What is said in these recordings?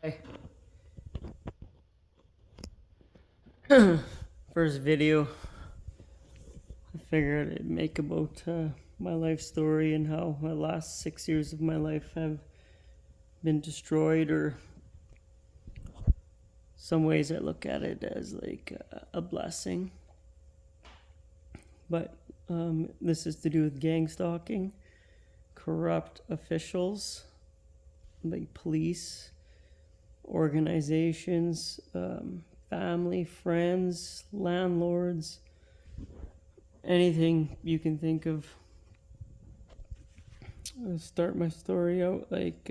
Hi. First video, I figured I'd make about my life story and how my last 6 years of my life have been destroyed, or some ways I look at it as like a blessing. But this is to do with gang stalking, corrupt officials, like police, organizations, family, friends, landlords, anything you can think of. I'll start my story out like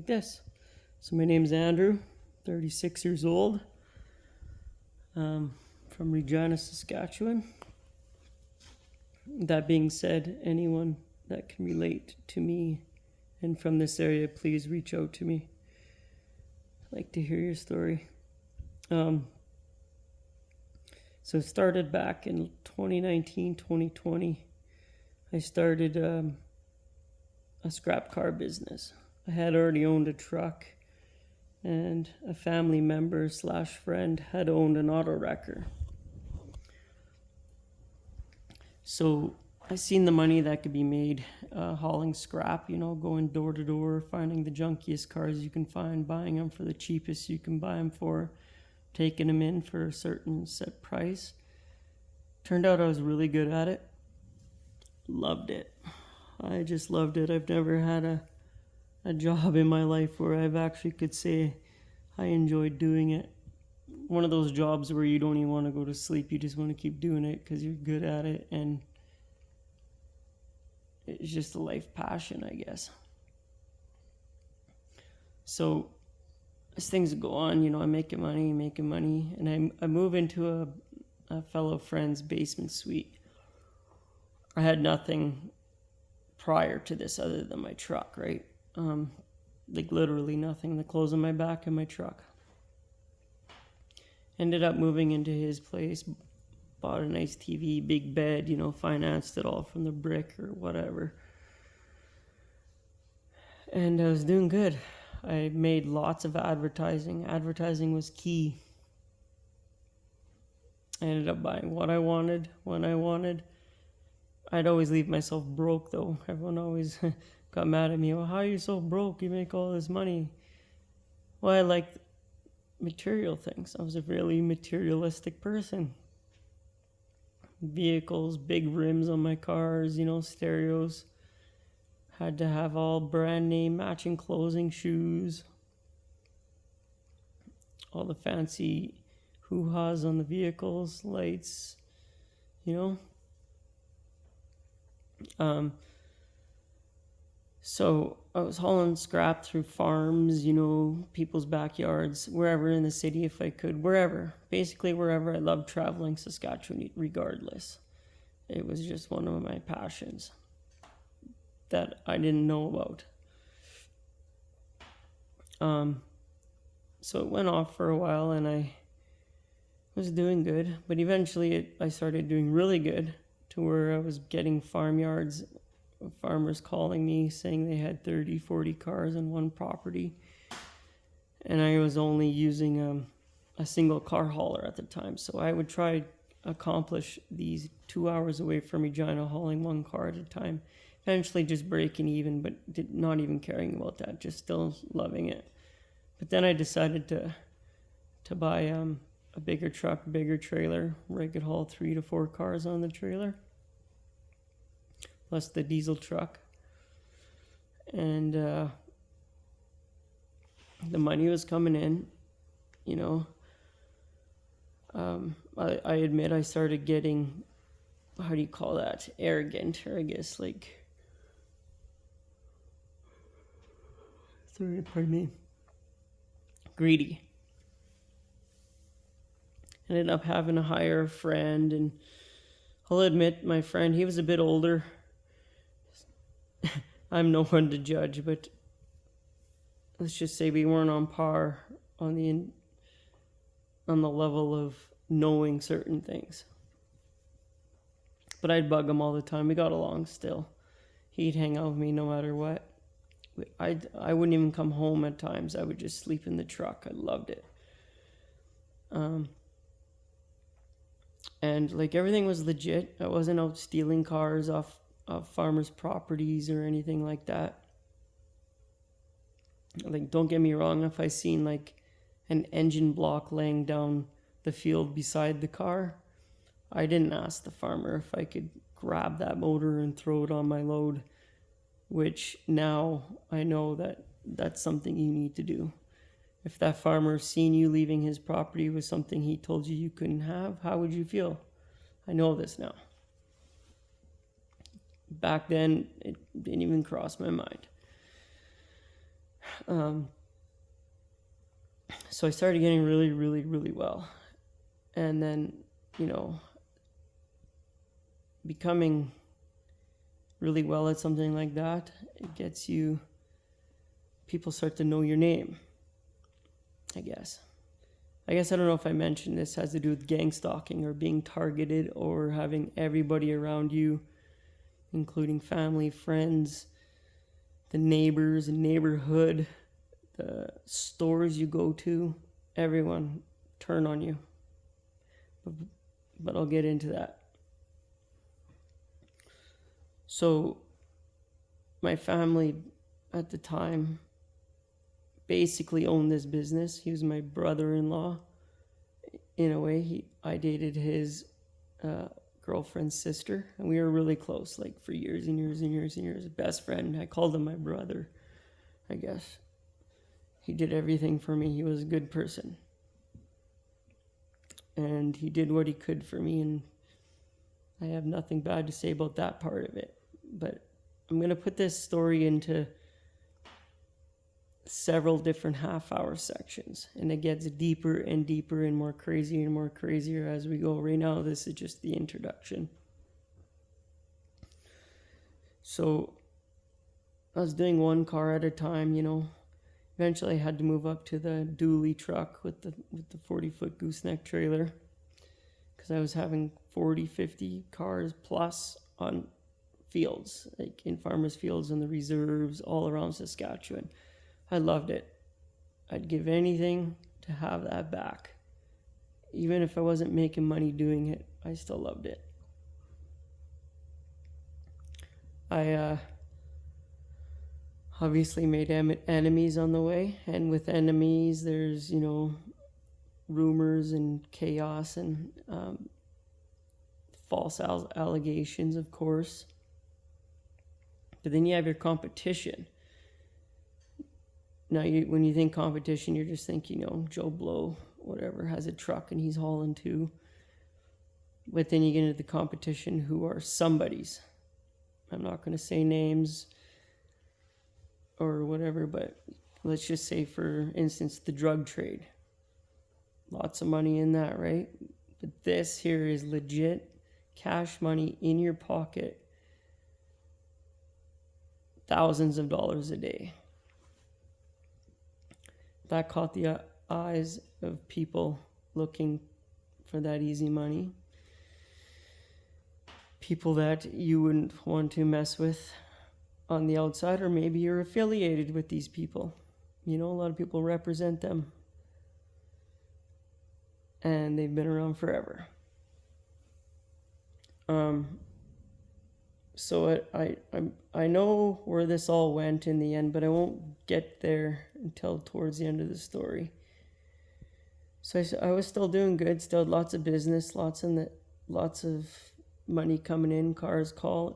this. So my name's Andrew, 36 years old, from Regina, Saskatchewan. That being said, anyone that can relate to me and from this area, please reach out to me. I'd like to hear your story. So it started back in 2019, 2020. I started a scrap car business. I had already owned a truck, and a family member / friend had owned an auto wrecker. So I seen the money that could be made hauling scrap, going door to door, finding the junkiest cars you can find, buying them for the cheapest you can buy them for, taking them in for a certain set price. Turned out I was really good at it. Loved it. I just loved it. I've never had a job in my life where I've actually could say I enjoyed doing it. One of those jobs where you don't even want to go to sleep. You just want to keep doing it because you're good at it, and it's just a life passion, I guess. So as things go on, I'm making money, and I move into a fellow friend's basement suite. I had nothing prior to this other than my truck, right? Like literally nothing. The clothes on my back and my truck. Ended up moving into his place, bought a nice TV, big bed, financed it all from the brick or whatever. And I was doing good. I made lots of advertising. Advertising was key. I ended up buying what I wanted, when I wanted. I'd always leave myself broke, though. Everyone always got mad at me. Well, how are you so broke? You make all this money. Well, I liked material things. I was a really materialistic person. Vehicles, big rims on my cars, stereos. Had to have all brand name matching clothing, shoes. All the fancy hoo-has on the vehicles, lights, So I was hauling scrap through farms, people's backyards, wherever in the city if I could, wherever. Basically wherever. I loved traveling Saskatchewan regardless. It was just one of my passions that I didn't know about. So it went off for a while, and I was doing good, but eventually I started doing really good to where I was getting farmyards, farmers calling me saying they had 30, 40 cars on one property, and I was only using a single car hauler at the time. So I would try to accomplish these 2 hours away from Regina, hauling one car at a time, eventually just breaking even, but not even caring about that, just still loving it. But then I decided to buy a bigger truck, bigger trailer, where I could haul 3 to 4 cars on the trailer, plus the diesel truck. And the money was coming in, I admit I started getting, how do you call that, arrogant, or I guess pardon me, greedy. Ended up having to hire a friend, and I'll admit my friend, he was a bit older. I'm no one to judge, but let's just say we weren't on par on the level of knowing certain things. But I'd bug him all the time. We got along still. He'd hang out with me no matter what. I wouldn't even come home at times. I would just sleep in the truck. I loved it. And like everything was legit. I wasn't out stealing cars off of farmers' properties or anything like that. Like, don't get me wrong, if I seen like an engine block laying down the field beside the car, I didn't ask the farmer if I could grab that motor and throw it on my load, which now I know that that's something you need to do. If that farmer seen you leaving his property with something he told you you couldn't have, how would you feel? I know this now. Back then, it didn't even cross my mind. So I started getting really, really, really well. And then, becoming really well at something like that, it gets you, people start to know your name, I guess. I don't know if I mentioned this has to do with gangstalking or being targeted or having everybody around you, including family, friends, the neighbors, the neighborhood, the stores you go to, everyone turn on you. But I'll get into that. So my family at the time basically owned this business. He was my brother-in-law. In a way, I dated his girlfriend's sister, and we were really close, like for years and years and years and years. Best friend. I called him my brother, I guess. He did everything for me. He was a good person. And he did what he could for me, and I have nothing bad to say about that part of it. But I'm going to put this story into several different half-hour sections, and it gets deeper and deeper and more crazy and more crazier as we go. Right now, this is just the introduction. So I was doing one car at a time, Eventually I had to move up to the dually truck with the 40-foot gooseneck trailer, because I was having 40, 50 cars plus on fields, like in farmers' fields and the reserves all around Saskatchewan. I loved it. I'd give anything to have that back. Even if I wasn't making money doing it, I still loved it. I obviously made enemies on the way, and with enemies there's rumors and chaos and false allegations, of course. But then you have your competition. Now when you think competition, you're just thinking, Joe Blow, whatever, has a truck and he's hauling too. But then you get into the competition who are somebody's. I'm not going to say names or whatever, but let's just say, for instance, the drug trade. Lots of money in that, right? But this here is legit cash money in your pocket, thousands of dollars a day. That caught the eyes of people looking for that easy money. People that you wouldn't want to mess with on the outside, or maybe you're affiliated with these people. A lot of people represent them, and they've been around forever. So I know where this all went in the end, but I won't get there until towards the end of the story. So I was still doing good, still had lots of business, lots of money coming in,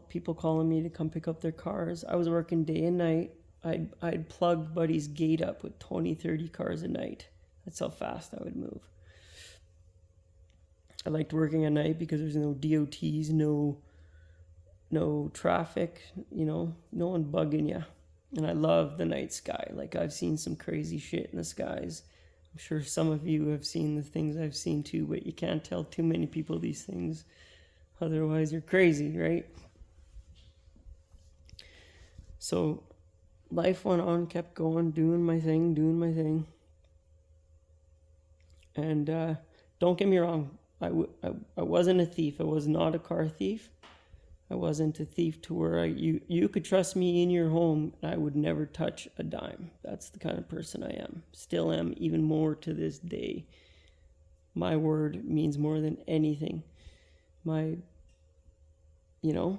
people calling me to come pick up their cars. I was working day and night. I'd plug buddy's gate up with 20, 30 cars a night. That's how fast I would move. I liked working at night because there's no DOTs, no traffic, no one bugging you. And I love the night sky. Like, I've seen some crazy shit in the skies. I'm sure some of you have seen the things I've seen too, but you can't tell too many people these things. Otherwise, you're crazy, right? So life went on, kept going, doing my thing. And don't get me wrong, I wasn't a thief. I was not a car thief. I wasn't a thief to where you could trust me in your home and I would never touch a dime. That's the kind of person I am. Still am, even more to this day. My word means more than anything. My, you know,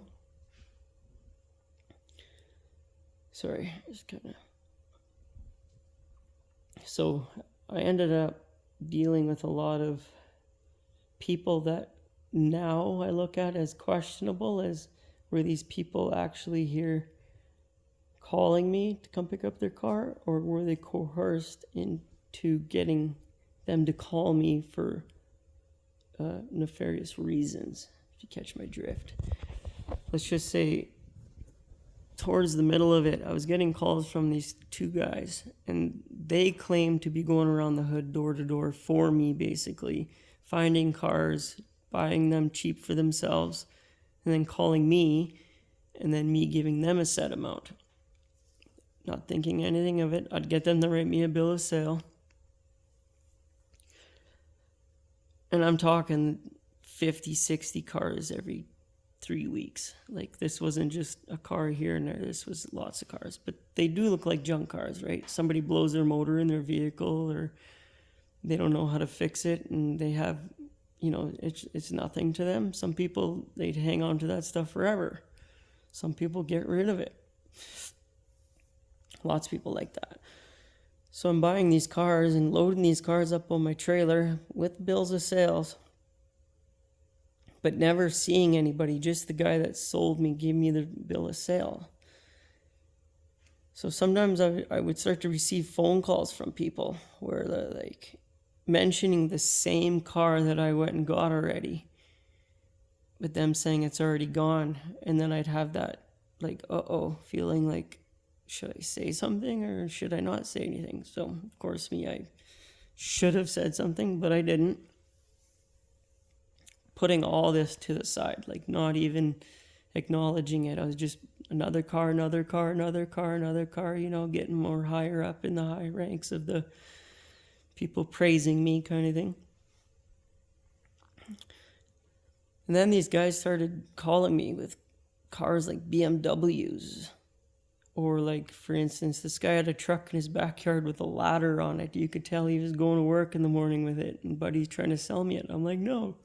sorry, just kind of. So I ended up dealing with a lot of people that now I look at as questionable, as were these people actually here calling me to come pick up their car, or were they coerced into getting them to call me for nefarious reasons, if you catch my drift. Let's just say towards the middle of it, I was getting calls from these two guys, and they claimed to be going around the hood door to door for me, basically finding cars, buying them cheap for themselves, and then calling me, and then me giving them a set amount. Not thinking anything of it. I'd get them to write me a bill of sale. And I'm talking 50, 60 cars every 3 weeks. Like, this wasn't just a car here and there. This was lots of cars. But they do look like junk cars, right? Somebody blows their motor in their vehicle, or they don't know how to fix it, and they have, it's nothing to them. Some people, they'd hang on to that stuff forever. Some people get rid of it. Lots of people like that. So I'm buying these cars and loading these cars up on my trailer with bills of sales, but never seeing anybody. Just the guy that sold me gave me the bill of sale. So sometimes I would start to receive phone calls from people where they're like mentioning the same car that I went and got already, but them saying it's already gone. And then I'd have that like, feeling like, should I say something or should I not say anything? So, of course, I should have said something, but I didn't. Putting all this to the side, like not even acknowledging it. I was just another car, getting more higher up in the high ranks of the people praising me kind of thing. And then these guys started calling me with cars like BMWs. Or like, for instance, this guy had a truck in his backyard with a ladder on it. You could tell he was going to work in the morning with it. And buddy's trying to sell me it. I'm like, no.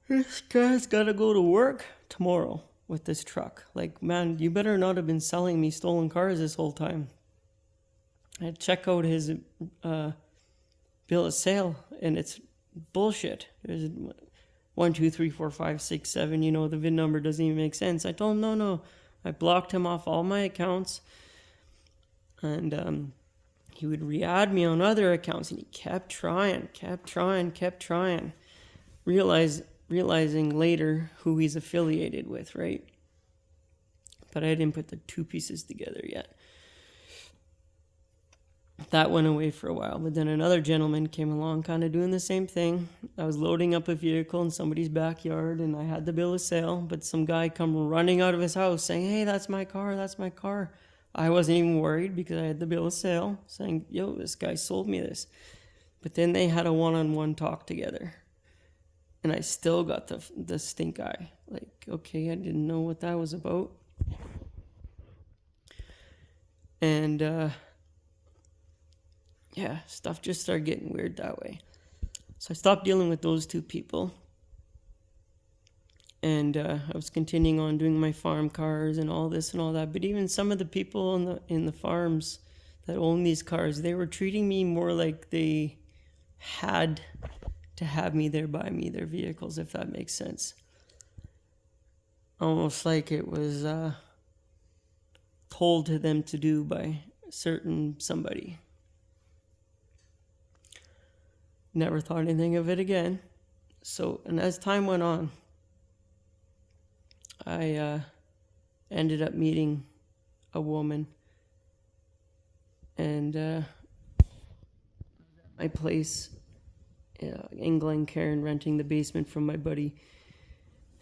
This guy's got to go to work tomorrow with this truck. Like, man, you better not have been selling me stolen cars this whole time. I check out his bill of sale, and it's bullshit. There's 1, 2, 3, 4, 5, 6, 7, the VIN number doesn't even make sense. I told him, no. I blocked him off all my accounts. And he would re-add me on other accounts, and he kept trying. Realizing later who he's affiliated with, right? But I didn't put the two pieces together yet. That went away for a while, but then another gentleman came along kind of doing the same thing. I was loading up a vehicle in somebody's backyard, and I had the bill of sale, but some guy come running out of his house saying, hey, that's my car. I wasn't even worried because I had the bill of sale, saying, yo, this guy sold me this. But then they had a one-on-one talk together, and I still got the stink eye. Like, okay, I didn't know what that was about. And stuff just started getting weird that way. So I stopped dealing with those two people. And I was continuing on doing my farm cars and all this and all that. But even some of the people in the farms that own these cars, they were treating me more like they had to have me there buy me their vehicles, if that makes sense. Almost like it was told to them to do by somebody. Never thought anything of it again. So, and as time went on, I ended up meeting a woman, and my place in Glencairn, renting the basement from my buddy.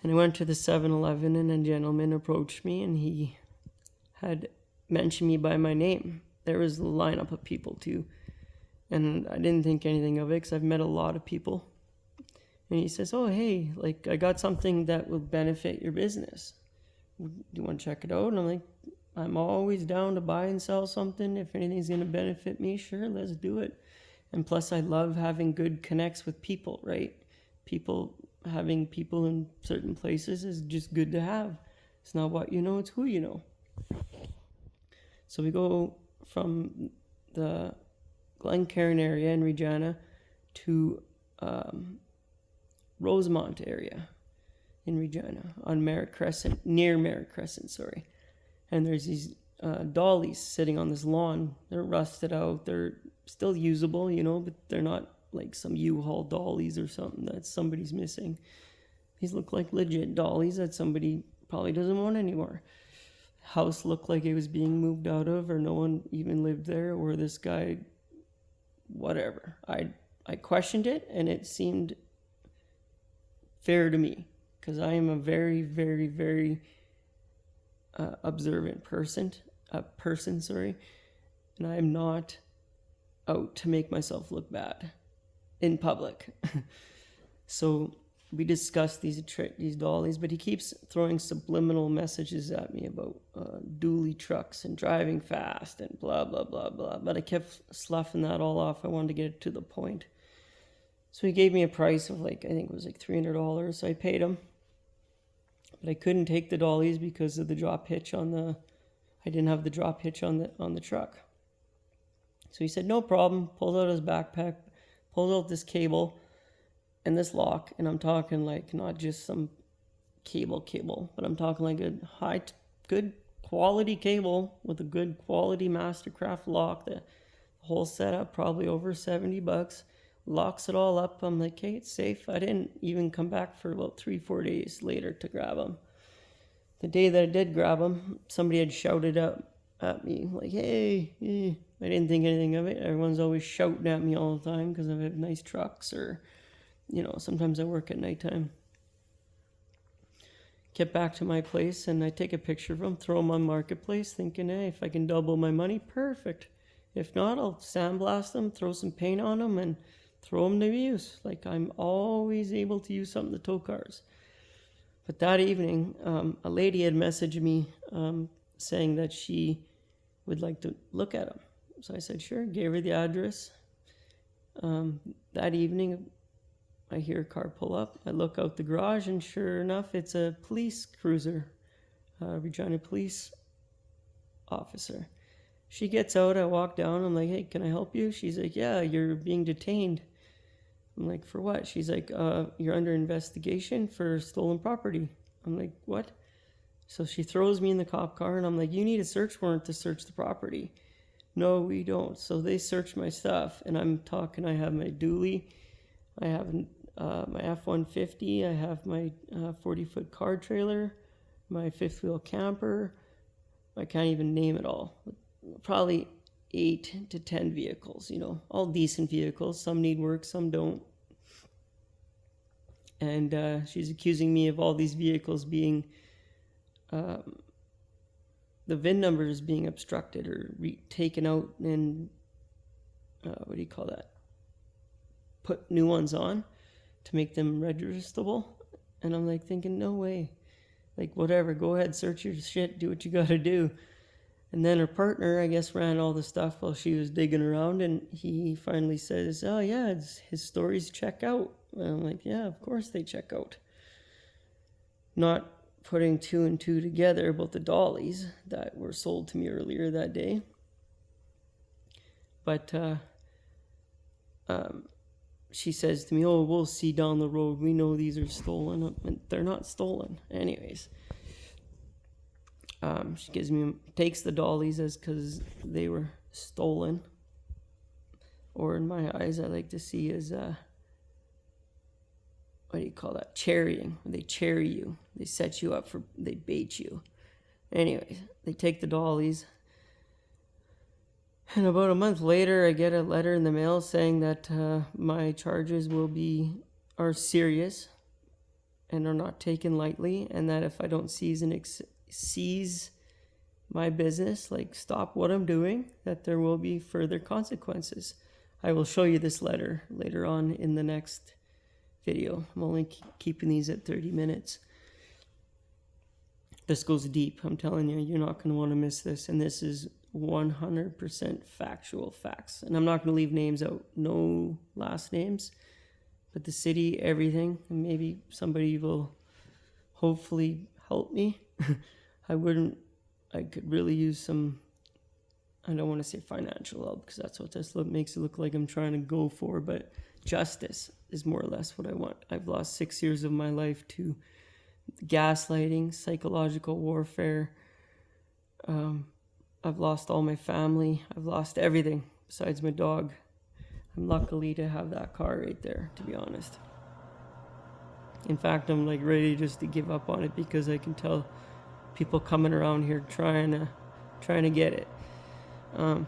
And I went to the 7-Eleven, and a gentleman approached me, and he had mentioned me by my name. There was a lineup of people too. And I didn't think anything of it because I've met a lot of people. And he says, oh, hey, like, I got something that will benefit your business. Do you want to check it out? And I'm like, I'm always down to buy and sell something. If anything's going to benefit me, sure, let's do it. And plus, I love having good connects with people, right? Having people in certain places is just good to have. It's not what you know, it's who you know. So we go from the Glencairn area in Regina to Rosemont area in Regina on Merritt Crescent, near Merritt Crescent, sorry. And there's these dollies sitting on this lawn. They're rusted out. They're still usable, but they're not like some U-Haul dollies or something that somebody's missing. These look like legit dollies that somebody probably doesn't want anymore. House looked like it was being moved out of, or no one even lived there, or this guy, whatever. I questioned it, and it seemed fair to me, because I am a very, very, very observant person, and I am not out to make myself look bad in public. So we discussed these dollies, but he keeps throwing subliminal messages at me about dually trucks and driving fast and blah, blah, blah, blah. But I kept sloughing that all off. I wanted to get to the point. So he gave me a price of I think it was $300. So I paid him. But I couldn't take the dollies because of the drop hitch I didn't have the drop hitch on the truck. So he said, no problem, pulls out his backpack, pulls out this cable and this lock, and I'm talking not just some cable, but I'm talking like a good quality cable with a good quality Mastercraft lock. The whole setup, probably over $70. Locks it all up. I'm like, hey, it's safe. I didn't even come back for about 3-4 days later to grab them. The day that I did grab them, somebody had shouted up at me like, hey. I didn't think anything of it. Everyone's always shouting at me all the time because I have nice trucks, or sometimes I work at nighttime. Get back to my place, and I take a picture of them, throw them on Marketplace, thinking, hey, if I can double my money, perfect. If not, I'll sandblast them, throw some paint on them, and throw them to use. I'm always able to use something to tow cars. But that evening, a lady had messaged me saying that she would like to look at them. So I said, sure, gave her the address. That evening, I hear a car pull up. I look out the garage, and sure enough, it's a police cruiser, Regina police officer. She gets out, I walk down, I'm like, hey, can I help you? She's like, yeah, you're being detained. I'm like, for what? She's like, you're under investigation for stolen property. I'm like, what? So she throws me in the cop car, and I'm like, you need a search warrant to search the property. No, we don't. So they search my stuff, and I'm talking, I have my dually, I have my F-150, I have my 40-foot car trailer, my fifth wheel camper. I can't even name it all. Probably 8 to 10 vehicles, all decent vehicles. Some need work, some don't. And she's accusing me of all these vehicles being, the VIN numbers being obstructed or taken out and, put new ones on to make them registrable. And I'm thinking, no way. Whatever, go ahead, search your shit, do what you gotta do. And then her partner, I guess, ran all the stuff while she was digging around, and he finally says, oh yeah, his stories check out. And I'm like, yeah, of course they check out. Not putting 2 and 2 together about the dollies that were sold to me earlier that day. But she says to me, oh, we'll see down the road. We know these are stolen. And they're not stolen. Anyways. She takes the dollies as because they were stolen. Or in my eyes, I like to see as, cherrying. They cherry you. They set you up they bait you. Anyways, they take the dollies. And about a month later, I get a letter in the mail saying that my charges are serious and are not taken lightly, and that if I don't seize my business, stop what I'm doing, that there will be further consequences. I will show you this letter later on in the next video. I'm only keeping these at 30 minutes. This goes deep. I'm telling you, you're not going to want to miss this. And this is 100% factual facts. And I'm not going to leave names out. No last names. But the city, everything. And maybe somebody will hopefully help me. I could really use some, I don't want to say financial help, because that's what this makes it look like I'm trying to go for. But justice is more or less what I want. I've lost 6 years of my life to gaslighting, psychological warfare. I've lost all my family. I've lost everything besides my dog. I'm lucky to have that car right there, to be honest. In fact, I'm like ready just to give up on it, because I can tell people coming around here trying to get it. I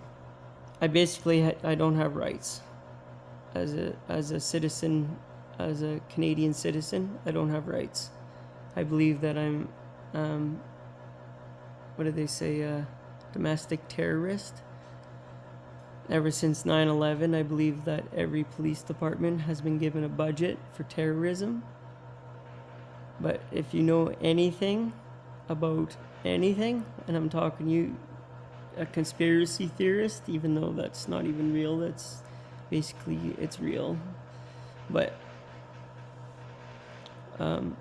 don't have rights as a citizen, as a Canadian citizen. I don't have rights. I believe that I'm, what do they say, domestic terrorist. Ever since 9/11, I believe that every police department has been given a budget for terrorism. But if you know anything about anything, and I'm talking you, a conspiracy theorist, even though that's not even real, that's basically, it's real. But the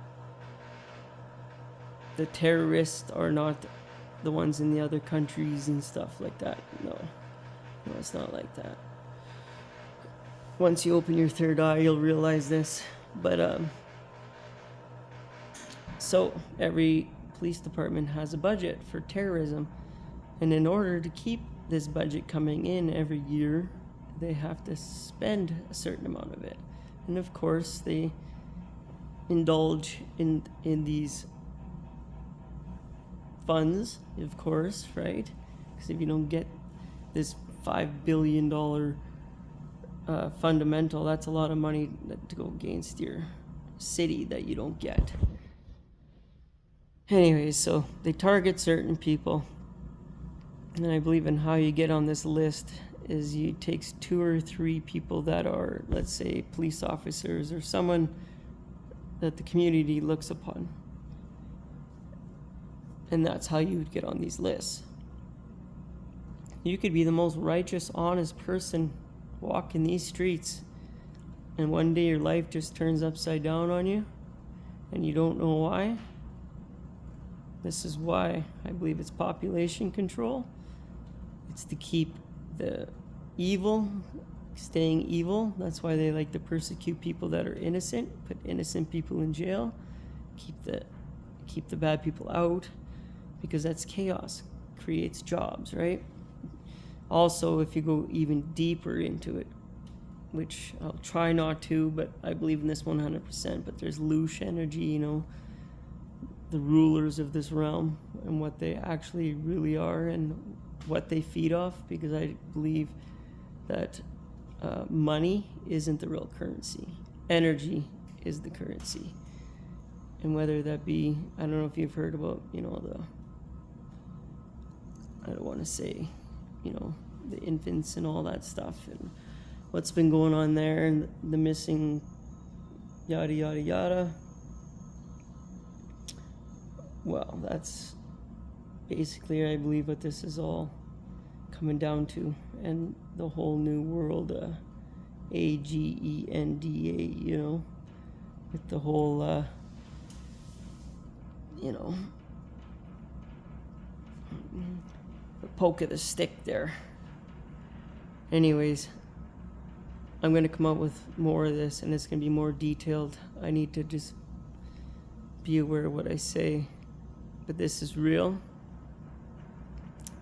terrorists are not the ones in the other countries and stuff like that. No, it's not like that. Once you open your third eye, you'll realize this. But so every police department has a budget for terrorism, and in order to keep this budget coming in every year, they have to spend a certain amount of it. And of course, they indulge in these funds, of course, right? Because if you don't get this $5 billion fundamental, that's a lot of money to go against your city that you don't get. Anyways, so they target certain people, and I believe in how you get on this list is it takes 2 or 3 people that are, let's say, police officers or someone that the community looks upon. And that's how you would get on these lists. You could be the most righteous, honest person walking these streets, and one day your life just turns upside down on you, and you don't know why. This is why I believe it's population control. It's to keep the evil staying evil. That's why they like to persecute people that are innocent, put innocent people in jail, keep the bad people out, because that's chaos, creates jobs, right? Also, if you go even deeper into it, which I'll try not to, but I believe in this 100%, but there's loosh energy, the rulers of this realm and what they actually really are and what they feed off, because I believe that money isn't the real currency. Energy is the currency. And whether that be, I don't know if you've heard about, I don't want to say, the infants and all that stuff and what's been going on there and the missing yada, yada, yada. Well, that's basically, I believe, what this is all coming down to. And the whole new world, AGENDA, with the whole, the poke of the stick there. Anyways, I'm going to come up with more of this, and it's going to be more detailed. I need to just be aware of what I say. But this is real.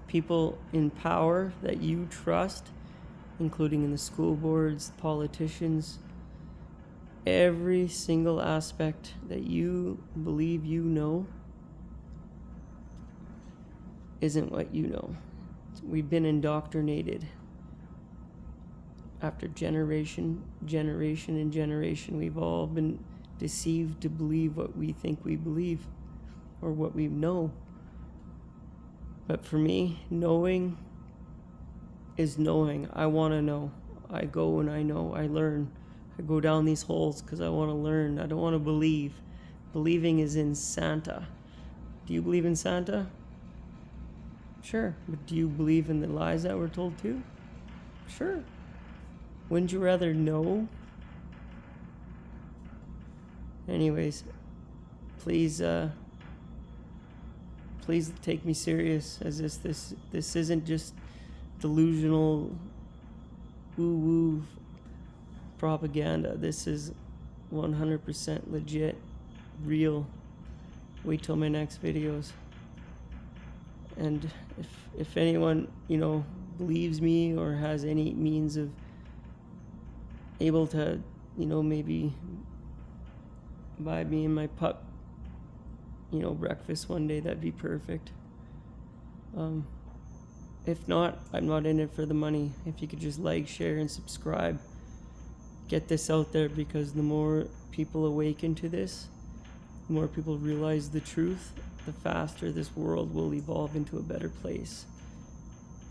People in power that you trust, including in the school boards, politicians, every single aspect that you believe isn't what you know. We've been indoctrinated. After generation, and generation, we've all been deceived to believe what we think we believe or what we know. But for me, knowing is knowing. I want to know. I go and I know. I learn. I go down these holes because I want to learn. I don't want to believe. Believing is in Santa. Do you believe in Santa? Sure. But do you believe in the lies that we're told too? Sure. Wouldn't you rather know? Anyways, please take me serious, as this isn't just delusional woo-woo propaganda. This is 100% legit, real. Wait till my next videos. And if anyone, believes me or has any means of able to, maybe buy me and my pup, breakfast one day, that'd be perfect. If not, I'm not in it for the money. If you could just like, share, and subscribe, get this out there, because the more people awaken to this, the more people realize the truth, the faster this world will evolve into a better place.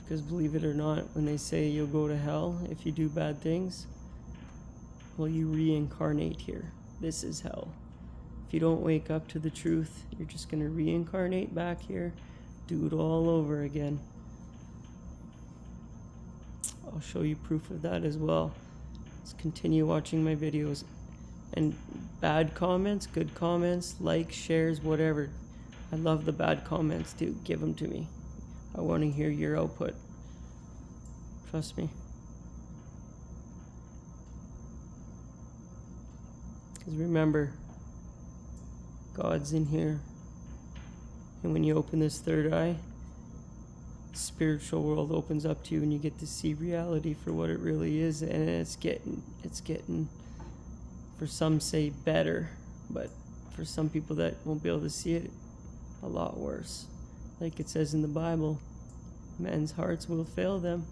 Because believe it or not, when they say you'll go to hell if you do bad things, well, you reincarnate here. This is hell. If you don't wake up to the truth, you're just going to reincarnate back here, do it all over again. I'll show you proof of that as well. Let's continue watching my videos. And bad comments, good comments, likes, shares, whatever. I love the bad comments too. Give them to me. I want to hear your output. Trust me. Because remember, God's in here. And when you open this third eye, the spiritual world opens up to you and you get to see reality for what it really is. And it's getting, for some say better, but for some people that won't be able to see it, a lot worse. Like it says in the Bible, men's hearts will fail them.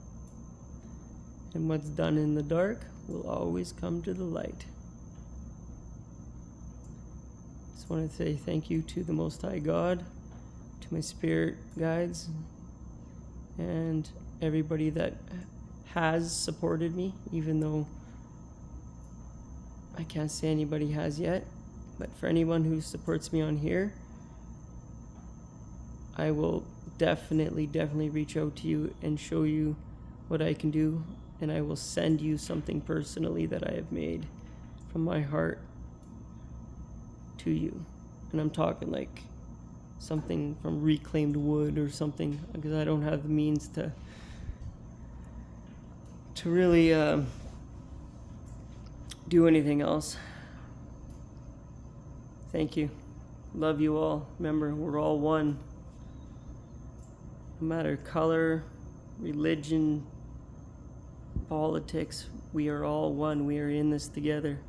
And what's done in the dark will always come to the light. Just want to say thank you to the Most High God, to my spirit guides, and everybody that has supported me, even though I can't say anybody has yet. But for anyone who supports me on here, I will definitely reach out to you and show you what I can do, and I will send you something personally that I have made from my heart to you. And I'm talking like something from reclaimed wood or something, because I don't have the means to really do anything else. Thank you. Love you all. Remember, we're all one. No matter color, religion, politics, we are all one. We are in this together.